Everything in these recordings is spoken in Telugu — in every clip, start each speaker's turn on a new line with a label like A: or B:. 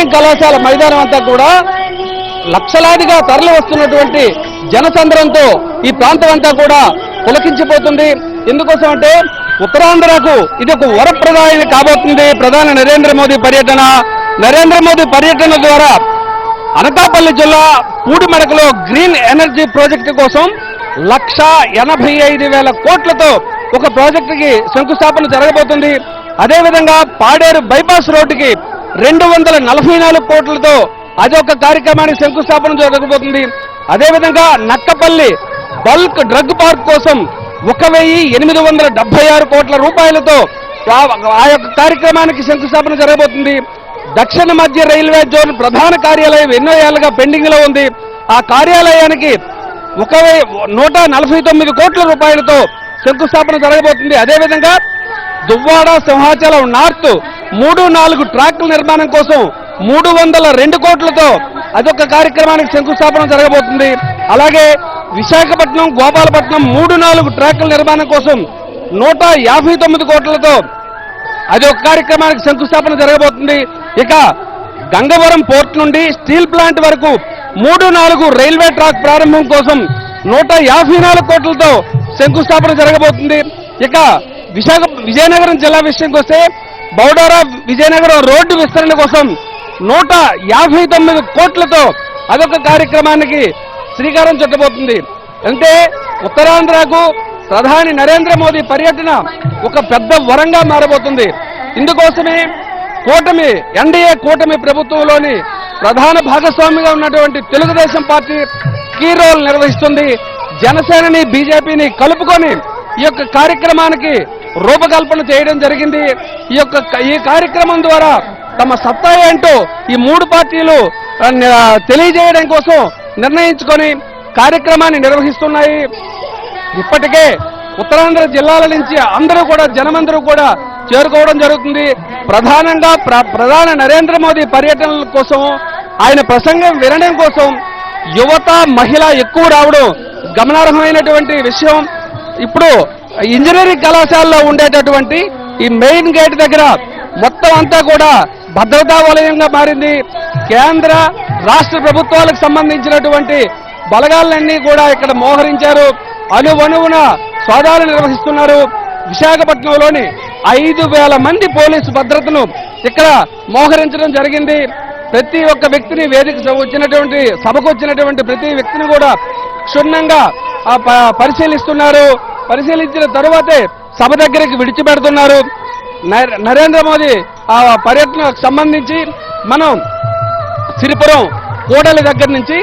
A: ఇంజనీరింగ్ కళాశాల మైదానం అంతా కూడా లక్షలాదిగా తరలి వస్తున్నటువంటి జనసంద్రంతో ఈ ప్రాంతం అంతా కూడా పులకించిపోతుంది. ఎందుకోసం అంటే ఉత్తరాంధ్రకు ఇది ఒక వరప్రదాయని కాబోతుంది ప్రధాని నరేంద్ర మోదీ పర్యటన. నరేంద్ర మోదీ పర్యటన ద్వారా అనకాపల్లి జిల్లా పూడిమడకలో గ్రీన్ ఎనర్జీ ప్రాజెక్టు కోసం 1,85,000 కోట్లతో ఒక ప్రాజెక్టుకి శంకుస్థాపన జరగబోతుంది. అదేవిధంగా పాడేరు బైపాస్ రోడ్డుకి 244 కోట్లతో అదొక కార్యక్రమానికి శంకుస్థాపన జరగబోతుంది. అదేవిధంగా నక్కపల్లి బల్క్ డ్రగ్ పార్క్ కోసం 1,876 కోట్ల రూపాయలతో ఆ యొక్క కార్యక్రమానికి శంకుస్థాపన జరగబోతుంది. దక్షిణ మధ్య రైల్వే జోన్ ప్రధాన కార్యాలయం ఎన్నో ఏళ్లుగా పెండింగ్ లో ఉంది. ఆ కార్యాలయానికి 149 కోట్ల రూపాయలతో శంకుస్థాపన జరగబోతుంది. అదేవిధంగా దువ్వాడ సింహాచలం నార్త్ 3-4 ట్రాక్ల నిర్మాణం కోసం 302 కోట్లతో అదొక కార్యక్రమానికి శంకుస్థాపన జరగబోతుంది. అలాగే విశాఖపట్నం గోపాలపట్నం 3-4 ట్రాక్ల నిర్మాణం కోసం 159 కోట్లతో అదొక కార్యక్రమానికి శంకుస్థాపన జరగబోతుంది. ఇక గంగవరం పోర్ట్ నుండి స్టీల్ ప్లాంట్ వరకు 3-4 రైల్వే ట్రాక్ ప్రారంభం కోసం 154 కోట్లతో శంకుస్థాపన జరగబోతుంది. ఇక విజయనగరం జిల్లా విషయంకి వస్తే బౌడోరా విజయనగరం రోడ్డు విస్తరణ కోసం 159 కోట్లతో అదొక కార్యక్రమానికి శ్రీకారం చుట్టబోతుంది. అంటే ఉత్తరాంధ్రకు ప్రధాని నరేంద్ర మోదీ పర్యటన ఒక పెద్ద వరంగా మారబోతుంది. ఇందుకోసమే ఎన్డీఏ కూటమి ప్రభుత్వంలోని ప్రధాన భాగస్వామిగా ఉన్నటువంటి తెలుగుదేశం పార్టీ కీ రోల్ నిర్వహిస్తుంది. జనసేనని బీజేపీని కలుపుకొని ఈ యొక్క కార్యక్రమానికి రూపకల్పన చేయడం జరిగింది. ఈ కార్యక్రమం ద్వారా తమ సత్తా ఏంటో ఈ 3 పార్టీలు తెలియజేయడం కోసం నిర్ణయించుకొని కార్యక్రమాన్ని నిర్వహిస్తున్నాయి. ఇప్పటికే ఉత్తరాంధ్ర జిల్లాల నుంచి జనమందరూ కూడా చేరుకోవడం జరుగుతుంది. ప్రధానంగా ప్రధాని నరేంద్ర మోదీ పర్యటన కోసం ఆయన ప్రసంగం వినడం కోసం యువత మహిళ ఎక్కువ రావడం గమనార్హమైనటువంటి విషయం. ఇప్పుడు ఇంజనీరింగ్ కళాశాలలో ఉండేటటువంటి ఈ మెయిన్ గేట్ దగ్గర మొత్తం అంతా కూడా భద్రతా వలయంగా మారింది. కేంద్ర రాష్ట్ర ప్రభుత్వాలకు సంబంధించినటువంటి బలగాలన్నీ కూడా ఇక్కడ మోహరించారు. అణువణువున సోదాలు నిర్వహిస్తున్నారు. విశాఖపట్నంలోని 5,000 మంది పోలీసు భద్రతను ఇక్కడ మోహరించడం జరిగింది. ప్రతి ఒక్క వ్యక్తిని సభకు వచ్చినటువంటి ప్రతి వ్యక్తిని కూడా క్షుణ్ణంగా పరిశీలిస్తున్నారు. పరిశీలించిన తరువాతే సభ దగ్గరికి విడిచిపెడుతున్నారు. నరేంద్ర మోదీ ఆ పర్యటనకు సంబంధించి మనం సిరిపురం కూడలి దగ్గర నుంచి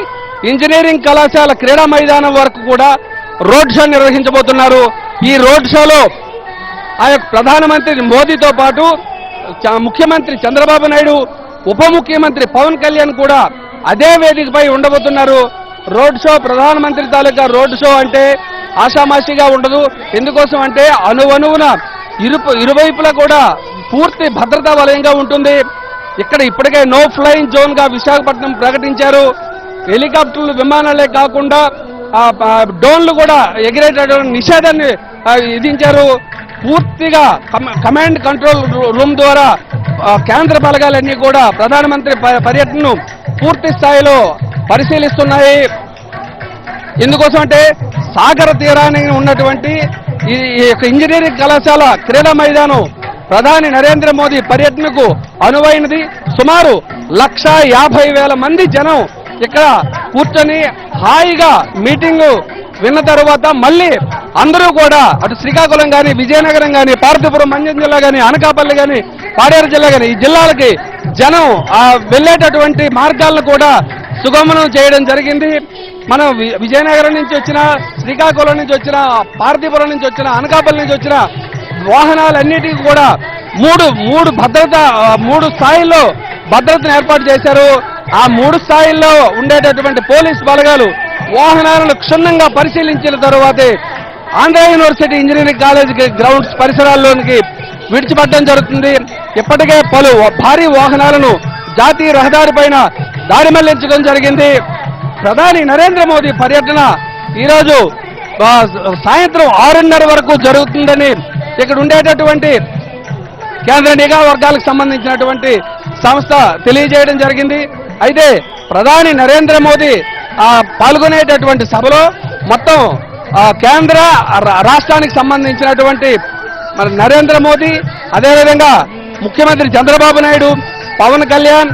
A: ఇంజనీరింగ్ కళాశాల క్రీడా మైదానం వరకు కూడా రోడ్ షో నిర్వహించబోతున్నారు. ఈ రోడ్ షోలో ఆ యొక్క ప్రధానమంత్రి మోదీతో పాటు ముఖ్యమంత్రి చంద్రబాబు నాయుడు, ఉప ముఖ్యమంత్రి పవన్ కళ్యాణ్ కూడా అదే వేదికపై ఉండబోతున్నారు. రోడ్ షో ప్రధానమంత్రి తాలూకా రోడ్ షో అంటే ఆషామాషిగా ఉండదు. ఎందుకోసం అంటే అణువణువున ఇరువైపులా కూడా పూర్తి భద్రతా వలయంగా ఉంటుంది. ఇక్కడ ఇప్పటికే నో ఫ్లైయింగ్ జోన్ గా విశాఖపట్నం ప్రకటించారు. హెలికాప్టర్లు విమానాలే కాకుండా డ్రోన్లు కూడా ఎగిరేటటువంటి నిషేధాన్ని విధించారు. పూర్తిగా కమాండ్ కంట్రోల్ రూమ్ ద్వారా కేంద్ర బలగాలన్నీ కూడా ప్రధానమంత్రి పర్యటనను పూర్తి స్థాయిలో పరిశీలిస్తున్నాయి. ఎందుకోసం అంటే సాగర తీరానికి ఉన్నటువంటి ఈ యొక్క ఇంజనీరింగ్ కళాశాల క్రీడా మైదానం ప్రధాని నరేంద్ర మోదీ పర్యటనకు అనువైనది. సుమారు 1,50,000 మంది జనం ఇక్కడ కూర్చొని హాయిగా మీటింగు విన్న తర్వాత మళ్ళీ అందరూ కూడా అటు శ్రీకాకుళం కానీ, విజయనగరం కానీ, పార్వతీపురం మన్యం జిల్లా కానీ, అనకాపల్లి కానీ, పాడేరు జిల్లా కానీ ఈ జిల్లాలకి జనం వెళ్ళేటటువంటి మార్గాలను కూడా సుగమనం చేయడం జరిగింది. మనం విజయనగరం నుంచి వచ్చిన, శ్రీకాకుళం నుంచి వచ్చిన, పార్వతీపురం నుంచి వచ్చిన, అనకాపల్లి నుంచి వచ్చిన వాహనాలన్నిటికీ కూడా మూడు స్థాయిల్లో భద్రతను ఏర్పాటు చేశారు. ఆ 3 స్థాయిల్లో ఉండేటటువంటి పోలీస్ బలగాలు వాహనాలను క్షుణ్ణంగా పరిశీలించిన తరువాతే Andhra university engineering college grounds పరిసరాల్లోనికి విడిచిపెట్టడం జరుగుతుంది. ఇప్పటికే పలు భారీ వాహనాలను జాతీయ రహదారి పైన దారి మళ్లించడం జరిగింది. ప్రధాని నరేంద్ర మోదీ పర్యటన ఈరోజు సాయంత్రం 6:30 వరకు జరుగుతుందని ఇక్కడ ఉండేటటువంటి కేంద్ర నిఘా వర్గాలకు సంబంధించినటువంటి సంస్థ తెలియజేయడం జరిగింది. అయితే ప్రధాని నరేంద్ర మోదీ పాల్గొనేటటువంటి సభలో మొత్తం కేంద్ర రాష్ట్రానికి సంబంధించినటువంటి మరి నరేంద్ర మోదీ, అదేవిధంగా ముఖ్యమంత్రి చంద్రబాబు నాయుడు, పవన్ కళ్యాణ్,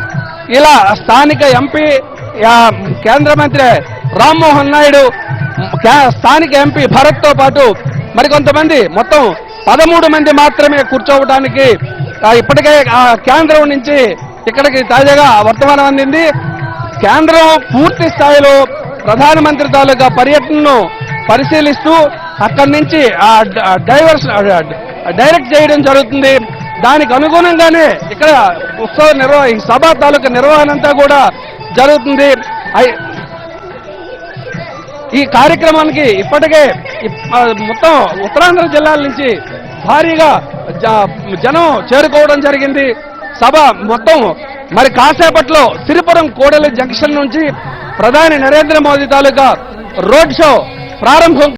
A: ఇలా స్థానిక ఎంపీ కేంద్ర మంత్రి రామ్మోహన్ నాయుడు, స్థానిక ఎంపీ భరత్తో పాటు మరికొంతమంది మొత్తం 13 మంది మాత్రమే కూర్చోవడానికి ఇప్పటికే కేంద్రం నుంచి ఇక్కడికి తాజాగా వర్తమానం అందింది. కేంద్రం పూర్తి స్థాయిలో ప్రధానమంత్రి తాలూకా పర్యటనను పరిశీలిస్తూ అక్కడి నుంచి డైరెక్ట్ చేయడం జరుగుతుంది. దానికి అనుగుణంగానే ఇక్కడ ఈ సభ తాలూకా నిర్వహణ అంతా కూడా జరుగుతుంది. ఈ కార్యక్రమానికి ఇప్పటికే మొత్తం ఉత్తరాంధ్ర జిల్లాల నుంచి భారీగా జనం చేరుకోవడం జరిగింది. సభ మొత్తం మరి కాసేపట్లో సిరిపురం కోడలి జంక్షన్ నుంచి ప్రధాని నరేంద్ర మోదీ తాలూకా రోడ్ షో ప్రారంభం